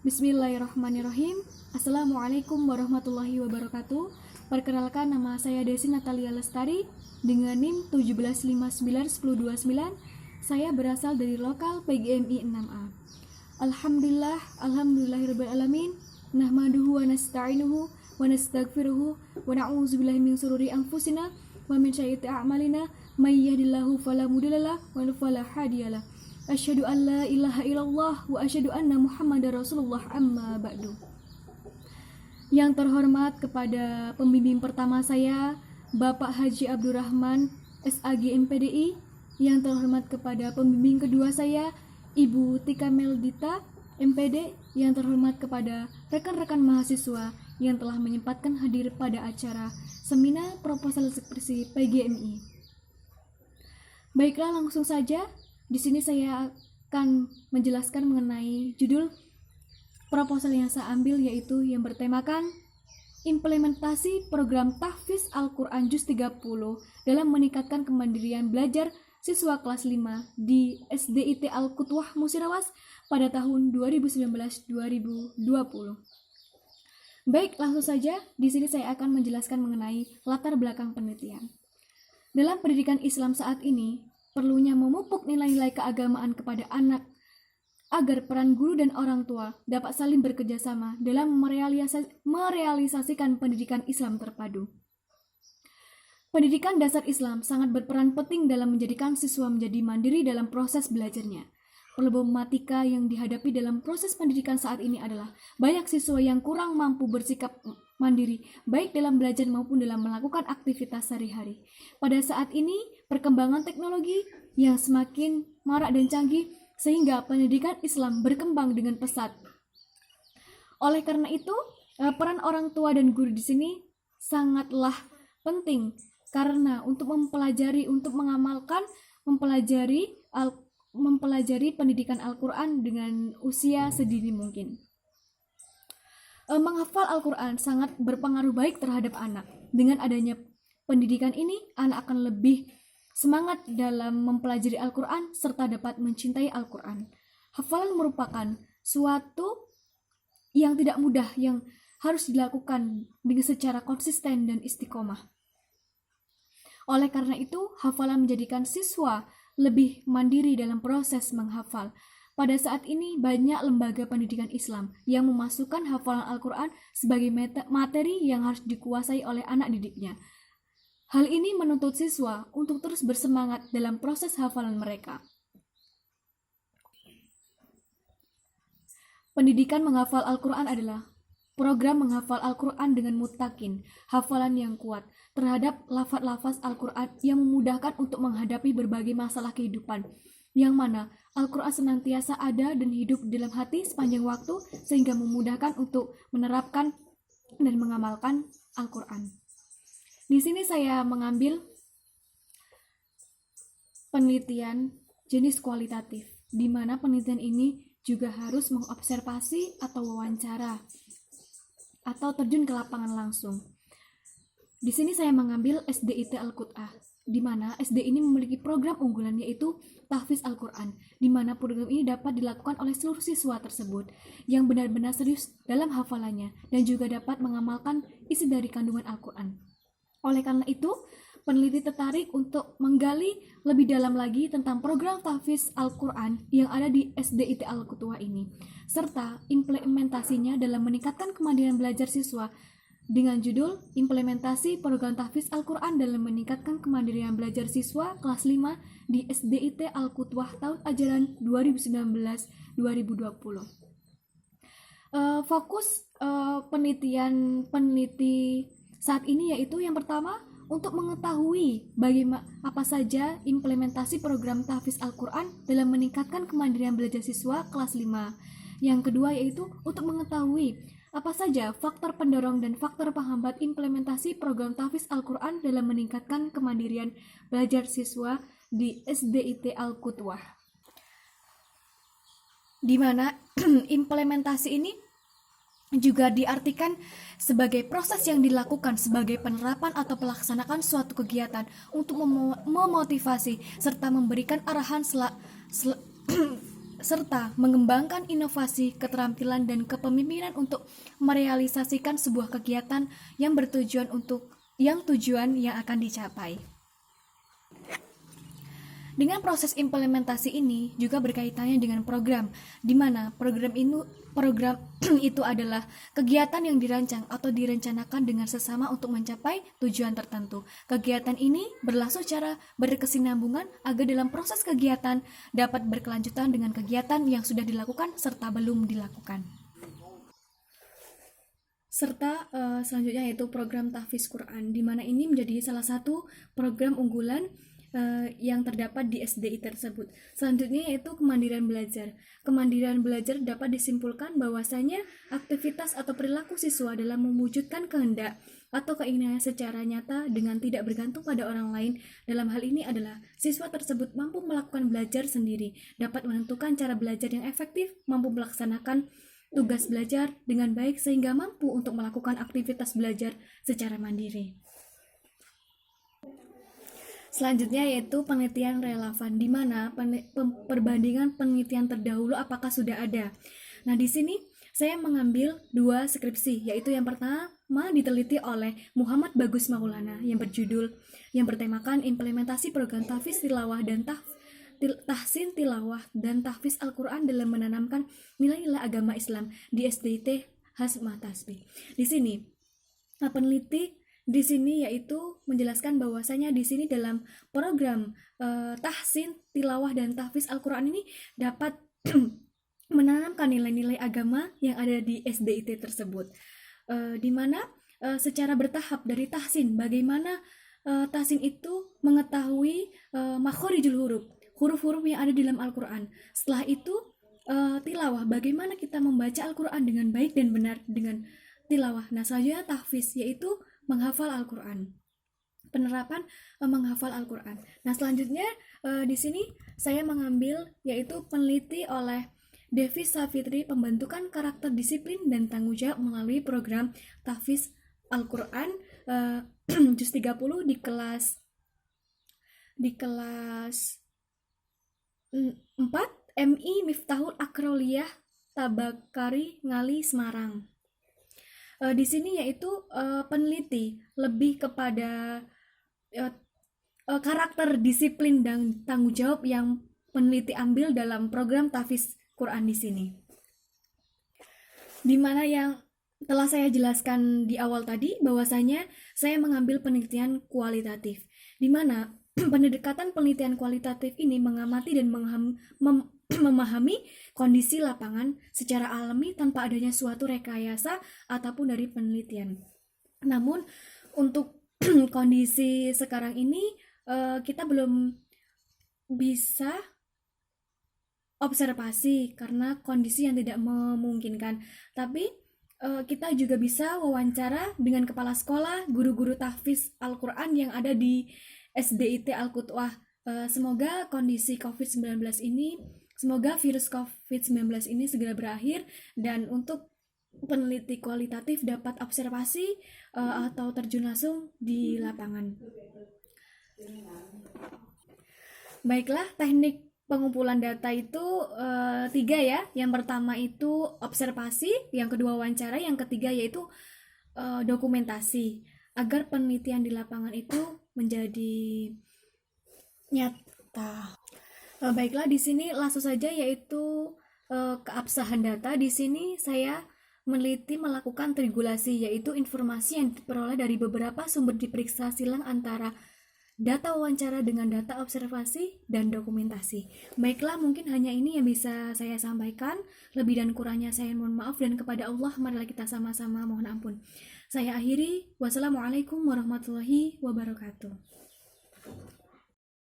Bismillahirrahmanirrahim. Assalamualaikum warahmatullahi wabarakatuh. Perkenalkan, nama saya Desi Natalia Lestari dengan NIM 175910229. Saya berasal dari lokal PGMI 6A. Alhamdulillahirabbil alamin. Nahmaduhu wa nasta'inuhu wa nastaghfiruhu wa na'udzubillahi min shururi anfusina wa min sayyiati a'malina may yahdihillahu fala mudhillalah wa fala hadiyalah. Asyhadu an la ilaha illallah wa asyhadu anna Muhammadar Rasulullah, amma ba'du. Yang terhormat kepada pembimbing pertama saya, Bapak Haji Abdurrahman, SAG MPDI. Yang terhormat kepada pembimbing kedua saya, Ibu Tika Meldita, MPD. Yang terhormat kepada rekan-rekan mahasiswa yang telah menyempatkan hadir pada acara seminar proposal skripsi PGMI. Baiklah, langsung saja. Di sini saya akan menjelaskan mengenai judul proposal yang saya ambil, yaitu yang bertemakan implementasi program tahfiz Al-Quran Juz 30 dalam meningkatkan kemandirian belajar siswa kelas 5 di SDIT Al-Qudwah Musirawas pada tahun 2019-2020. Baik, langsung saja. Di sini saya akan menjelaskan mengenai latar belakang penelitian. Dalam pendidikan Islam saat ini, perlunya memupuk nilai-nilai keagamaan kepada anak agar peran guru dan orang tua dapat saling bekerja sama dalam merealisasikan pendidikan Islam terpadu. Pendidikan dasar Islam sangat berperan penting dalam menjadikan siswa menjadi mandiri dalam proses belajarnya. Problematika yang dihadapi dalam proses pendidikan saat ini adalah banyak siswa yang kurang mampu bersikap mandiri, baik dalam belajar maupun dalam melakukan aktivitas sehari-hari. Pada saat ini, perkembangan teknologi yang semakin marak dan canggih sehingga pendidikan Islam berkembang dengan pesat. Oleh karena itu, peran orang tua dan guru di sini sangatlah penting karena untuk mempelajari pendidikan Al-Quran dengan usia sedini mungkin. Menghafal Al-Quran sangat berpengaruh baik terhadap anak. Dengan adanya pendidikan ini, anak akan lebih semangat dalam mempelajari Al-Quran serta dapat mencintai Al-Quran. Hafalan merupakan suatu yang tidak mudah yang harus dilakukan dengan secara konsisten dan istiqomah. Oleh karena itu, hafalan menjadikan siswa lebih mandiri dalam proses menghafal. Pada saat ini, banyak lembaga pendidikan Islam yang memasukkan hafalan Al-Quran sebagai materi yang harus dikuasai oleh anak didiknya. Hal ini menuntut siswa untuk terus bersemangat dalam proses hafalan mereka. Pendidikan menghafal Al-Quran adalah program menghafal Al-Quran dengan mutakin, hafalan yang kuat terhadap lafaz-lafaz Al-Quran yang memudahkan untuk menghadapi berbagai masalah kehidupan, yang mana Al-Quran senantiasa ada dan hidup dalam hati sepanjang waktu sehingga memudahkan untuk menerapkan dan mengamalkan Al-Quran. Di sini saya mengambil penelitian jenis kualitatif, di mana penelitian ini juga harus mengobservasi atau wawancara atau terjun ke lapangan langsung. Di sini saya mengambil SDIT Al-Qudwah, di mana SD ini memiliki program unggulan yaitu tahfiz Al-Quran, di mana program ini dapat dilakukan oleh seluruh siswa tersebut yang benar-benar serius dalam hafalannya dan juga dapat mengamalkan isi dari kandungan Al-Quran. Oleh karena itu, peneliti tertarik untuk menggali lebih dalam lagi tentang program tahfiz Al-Quran yang ada di SDIT Al-Qudwah ini, serta implementasinya dalam meningkatkan kemandirian belajar siswa dengan judul Implementasi Program Tahfiz Al-Quran dalam meningkatkan kemandirian belajar siswa kelas 5 di SDIT Al-Qudwah tahun ajaran 2019-2020. Fokus peneliti saat ini yaitu yang pertama, untuk mengetahui bagaimana apa saja implementasi program tahfiz Al-Quran dalam meningkatkan kemandirian belajar siswa kelas 5. Yang kedua yaitu untuk mengetahui apa saja faktor pendorong dan faktor penghambat implementasi program tahfiz Al-Quran dalam meningkatkan kemandirian belajar siswa di SDIT Al-Qudwah. Di mana implementasi ini juga diartikan sebagai proses yang dilakukan sebagai penerapan atau pelaksanaan suatu kegiatan untuk memotivasi serta memberikan arahan serta mengembangkan inovasi, keterampilan, dan kepemimpinan untuk merealisasikan sebuah kegiatan yang bertujuan tujuan yang akan dicapai. Dengan proses implementasi ini juga berkaitannya dengan program, di mana program itu adalah kegiatan yang dirancang atau direncanakan dengan sesama untuk mencapai tujuan tertentu. Kegiatan ini berlangsung secara berkesinambungan agar dalam proses kegiatan dapat berkelanjutan dengan kegiatan yang sudah dilakukan serta belum dilakukan. Serta selanjutnya yaitu program tahfiz Quran, di mana ini menjadi salah satu program unggulan yang terdapat di SDI tersebut. Selanjutnya yaitu kemandirian belajar. Kemandirian belajar dapat disimpulkan bahwasanya aktivitas atau perilaku siswa dalam mewujudkan kehendak atau keinginannya secara nyata dengan tidak bergantung pada orang lain. Dalam hal ini adalah siswa tersebut mampu melakukan belajar sendiri, dapat menentukan cara belajar yang efektif, mampu melaksanakan tugas belajar dengan baik sehingga mampu untuk melakukan aktivitas belajar secara mandiri. Selanjutnya yaitu penelitian relevan, di mana perbandingan penelitian terdahulu apakah sudah ada. Nah, di sini saya mengambil 2 skripsi, yaitu yang pertama diteliti oleh Muhammad Bagus Maulana yang bertemakan implementasi program tahfiz tilawah dan tahsin tilawah dan tahfiz Al-Quran dalam menanamkan nilai-nilai agama Islam di SDIT Hasmah Tasbih. Di sini peneliti di sini yaitu menjelaskan bahwasanya di sini dalam program tahsin tilawah dan tahfiz Al-Quran ini dapat menanamkan nilai-nilai agama yang ada di SDIT tersebut, di mana secara bertahap dari tahsin, bagaimana tahsin itu mengetahui makhorijul huruf-huruf yang ada di dalam Al-Quran. Setelah itu tilawah, bagaimana kita membaca Al-Quran dengan baik dan benar dengan tilawah. Nah, selanjutnya tahfiz, yaitu menghafal Al-Quran, penerapan menghafal Al-Quran. Nah, selanjutnya di sini saya mengambil yaitu peneliti oleh Devi Savitri, pembentukan karakter disiplin dan tanggung jawab melalui program tahfiz Al-Quran juz 30 di kelas 4 MI Miftahul Akroliyah Tabakari Ngali Semarang. Di sini yaitu peneliti lebih kepada karakter disiplin dan tanggung jawab yang peneliti ambil dalam program tahfiz Quran di sini. Di mana yang telah saya jelaskan di awal tadi, bahwasanya saya mengambil penelitian kualitatif, di mana pendekatan penelitian kualitatif ini mengamati dan memahami kondisi lapangan secara alami tanpa adanya suatu rekayasa ataupun dari penelitian. Namun untuk kondisi sekarang ini kita belum bisa observasi karena kondisi yang tidak memungkinkan. Tapi kita juga bisa wawancara dengan kepala sekolah, guru-guru tahfiz Al-Quran yang ada di SDIT Al-Qutwah. Semoga kondisi COVID-19 ini, semoga virus COVID-19 ini segera berakhir, dan untuk peneliti kualitatif dapat observasi atau terjun langsung di lapangan. Baiklah, teknik pengumpulan data itu 3 ya. Yang pertama itu observasi, yang kedua wawancara, yang ketiga yaitu dokumentasi, agar penelitian di lapangan itu menjadi nyata. Baiklah, di sini langsung saja yaitu keabsahan data. Di sini saya meneliti melakukan triangulasi, yaitu informasi yang diperoleh dari beberapa sumber diperiksa silang antara data wawancara dengan data observasi dan dokumentasi. Baiklah, mungkin hanya ini yang bisa saya sampaikan. Lebih dan kurangnya saya mohon maaf, dan kepada Allah marilah kita sama-sama mohon ampun. Saya akhiri. Wassalamualaikum warahmatullahi wabarakatuh.